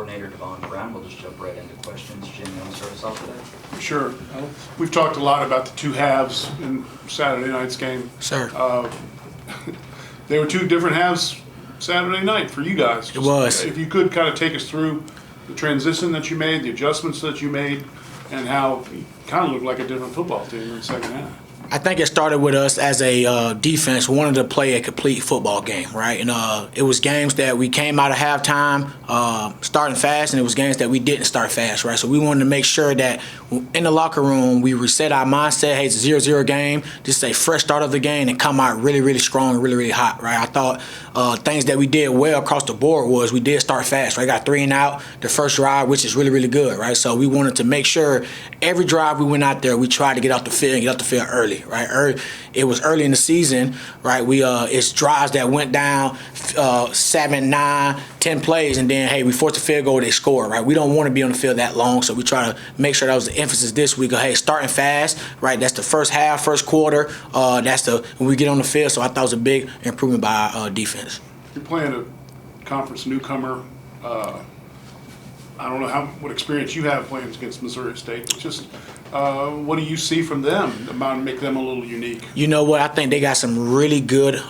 coordinator, Devon Brown. We'll just jump right into questions. Jim, you want to start us off today? Sure. We've talked a lot about the two halves in Saturday night's game. Sir. They were two different halves Saturday night for you guys. It was. If you could kind of take us through the transition that you made, the adjustments that you made, and how you kind of looked like a different football team in the second half. I think it started with us as a defense wanted to play a complete football game, right? And it was games that we came out of halftime starting fast, and it was games that we didn't start fast, right? So we wanted to make sure that in the locker room we reset our mindset. Hey, it's a 0-0 game. This is a fresh start of the game and come out really, really strong and really, really hot, right? I thought things that we did well across the board was we did start fast, right? Got 3 and out the first drive, which is really, really good, right? So we wanted to make sure every drive we went out there, we tried to get off the field and get off the field early. Right, it was early in the season, right? It's drives that went down 7, 9, 10 plays, and then hey, we forced a field goal, they score, right? We don't want to be on the field that long, so we try to make sure that was the emphasis this week. Of hey, starting fast, right? That's the first half, first quarter. That's when we get on the field. So I thought it was a big improvement by our defense. You're playing a conference newcomer. I don't know what experience you have playing against Missouri State. It's just what do you see from them about make them a little unique? You know what? I think they got some really good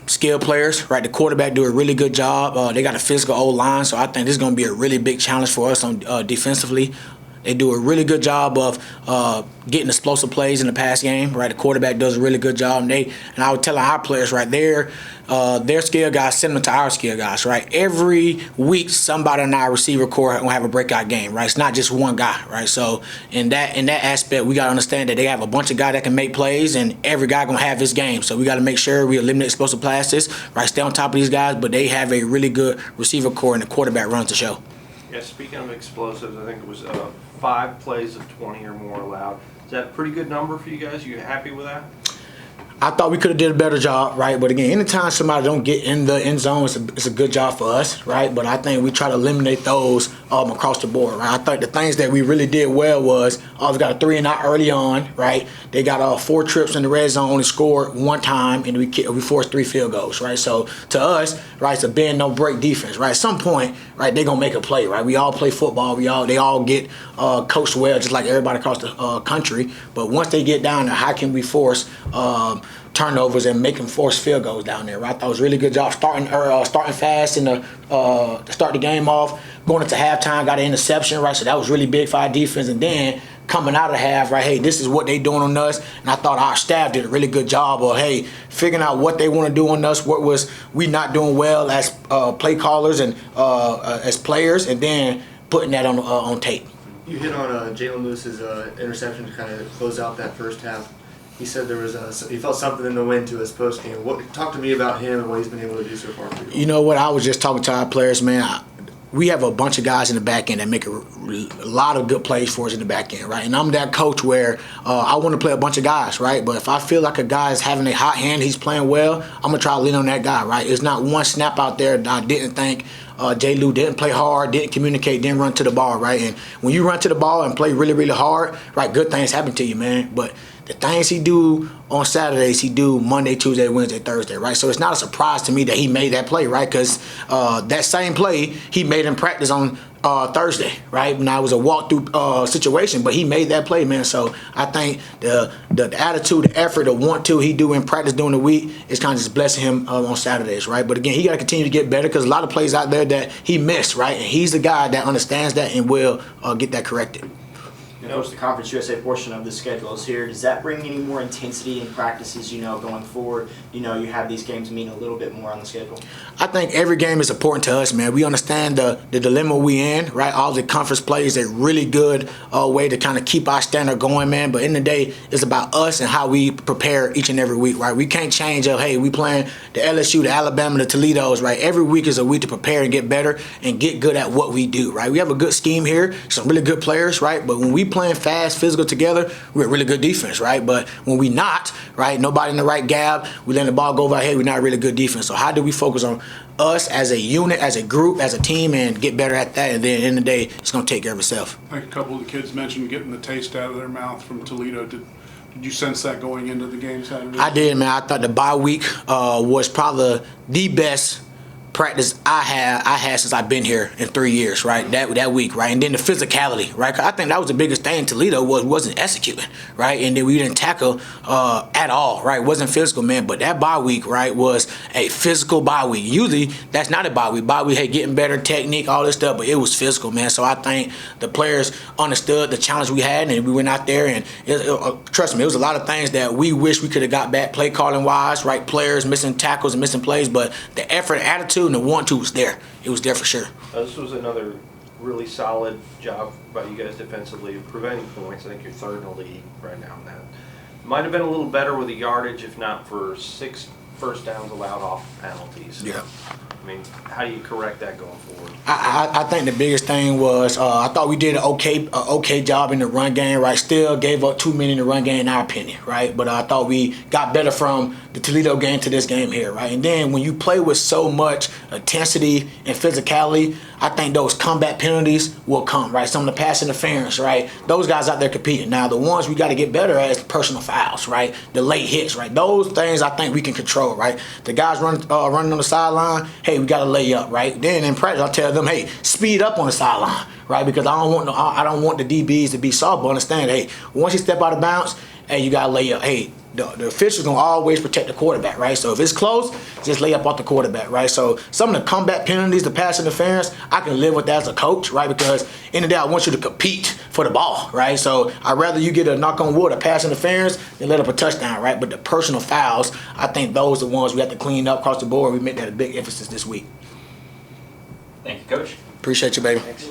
skill players, right? The quarterback do a really good job. They got a physical O-line, so I think this is going to be a really big challenge for us on defensively. They do a really good job of getting explosive plays in the pass game, right? The quarterback does a really good job. And I would tell our players, right, their skill guys similar to our skill guys, right? Every week, somebody in our receiver core will have a breakout game, right? It's not just one guy, right? So in that aspect, we got to understand that they have a bunch of guys that can make plays, and every guy going to have his game. So we got to make sure we eliminate explosive passes, right? Stay on top of these guys, but they have a really good receiver core, and the quarterback runs the show. Yeah, speaking of explosives, I think it was 5 plays of 20 or more allowed. Is that a pretty good number for you guys? You happy with that? I thought we could have did a better job, right? But again, anytime somebody don't get in the end zone, it's a good job for us, right? But I think we try to eliminate those across the board, right? I thought the things that we really did well was we got a 3 and out early on, right? They got 4 trips in the red zone, only scored 1 time, and we forced 3 field goals, right? So to us, right, it's a bend no break defense, right? At some point, right, they're gonna make a play, right? We all play football, they all get coached well, just like everybody across the country. But once they get down there, how can we force turnovers and make them force field goals down there, right? I thought it was a really good job starting fast and to start the game off. Going into halftime, got an interception, right? So that was really big for our defense. And then coming out of the half, right, hey, this is what they doing on us. And I thought our staff did a really good job of, hey, figuring out what they want to do on us, what was we not doing well as play callers and as players, and then putting that on tape. You hit on Jalen Lewis's interception to kind of close out that first half. He said he felt something in the wind to his post game. Talk to me about him and what he's been able to do so far for you. You know what? I was just talking to our players, man. We have a bunch of guys in the back end that make a lot of good plays for us in the back end, right? And I'm that coach where I want to play a bunch of guys, right? But if I feel like a guy is having a hot hand, he's playing well, I'm going to try to lean on that guy, right? It's not one snap out there that I didn't think J. Lou didn't play hard, didn't communicate, didn't run to the ball, right? And when you run to the ball and play really, really hard, right, good things happen to you, man. But the things he do on Saturdays, he do Monday, Tuesday, Wednesday, Thursday, right? So it's not a surprise to me that he made that play, right? Because that same play he made in practice on Thursday, right? Now it was a walkthrough situation, but he made that play, man. So I think the attitude, the effort, the want to he do in practice during the week is kind of just blessing him on Saturdays, right? But again, he got to continue to get better because a lot of plays out there that he missed, right? And he's the guy that understands that and will get that corrected. You know, the Conference USA portion of the schedule is here. Does that bring any more intensity in practices, going forward? You have these games mean a little bit more on the schedule. I think every game is important to us, man. We understand the dilemma we in, right? All the conference play is a really good way to kind of keep our standard going, man. But in the day, it's about us and how we prepare each and every week, right? We can't change hey, we playing the LSU, the Alabama, the Toledos, right? Every week is a week to prepare and get better and get good at what we do, right? We have a good scheme here, some really good players, right? But when we playing fast, physical together, we're a really good defense, right? But when we not, right, nobody in the right gap, we letting the ball go over our head, we're not really good defense. So how do we focus on us as a unit, as a group, as a team, and get better at that? And then at the end of the day, it's going to take care of itself. I think a couple of the kids mentioned getting the taste out of their mouth from Toledo. Did you sense that going into the game Saturday? I did, man. I thought the bye week was probably the best practice I had since I've been here in 3 years, right? That week, right? And then the physicality, right? 'Cause I think that was the biggest thing in Toledo wasn't executing, right? And then we didn't tackle at all, right? It wasn't physical, man. But that bye week, right, was a physical bye week. Usually that's not a bye week. Bye week, hey, getting better technique, all this stuff, but it was physical, man. So I think the players understood the challenge we had, and we went out there and trust me, it was a lot of things that we wish we could have got back, play calling wise, right? Players missing tackles and missing plays, but the effort, attitude, and the want to was there. It was there for sure. This was another really solid job by you guys defensively of preventing points. I think you're third in the league right now in that. Might have been a little better with the yardage if not for 6 first downs allowed off penalties. Yeah. I mean, how do you correct that going forward? I think the biggest thing was I thought we did an okay job in the run game, right? Still gave up too many in the run game, in our opinion, right? But I thought we got better from the Toledo game to this game here, right? And then when you play with so much intensity and physicality, I think those combat penalties will come, right? Some of the pass interference, right? Those guys out there competing. Now, the ones we got to get better at is personal fouls, right? The late hits, right? Those things I think we can control, right? The guys running on the sideline, hey, we got to lay up, right? Then in practice, I'll tell them, hey, speed up on the sideline, right? Because I don't want the DBs to be soft, but understand, hey, once you step out of bounds, hey, you got to lay up. Hey, the official's gonna always protect the quarterback, right? So if it's close, just lay up off the quarterback, right? So some of the combat penalties, the pass interference, I can live with that as a coach, right? Because in the day, I want you to compete for the ball, right? So I'd rather you get a knock on wood, a pass interference, than let up a touchdown, right? But the personal fouls, I think those are the ones we have to clean up across the board. We made that a big emphasis this week. Thank you, Coach. Appreciate you, baby. Thanks.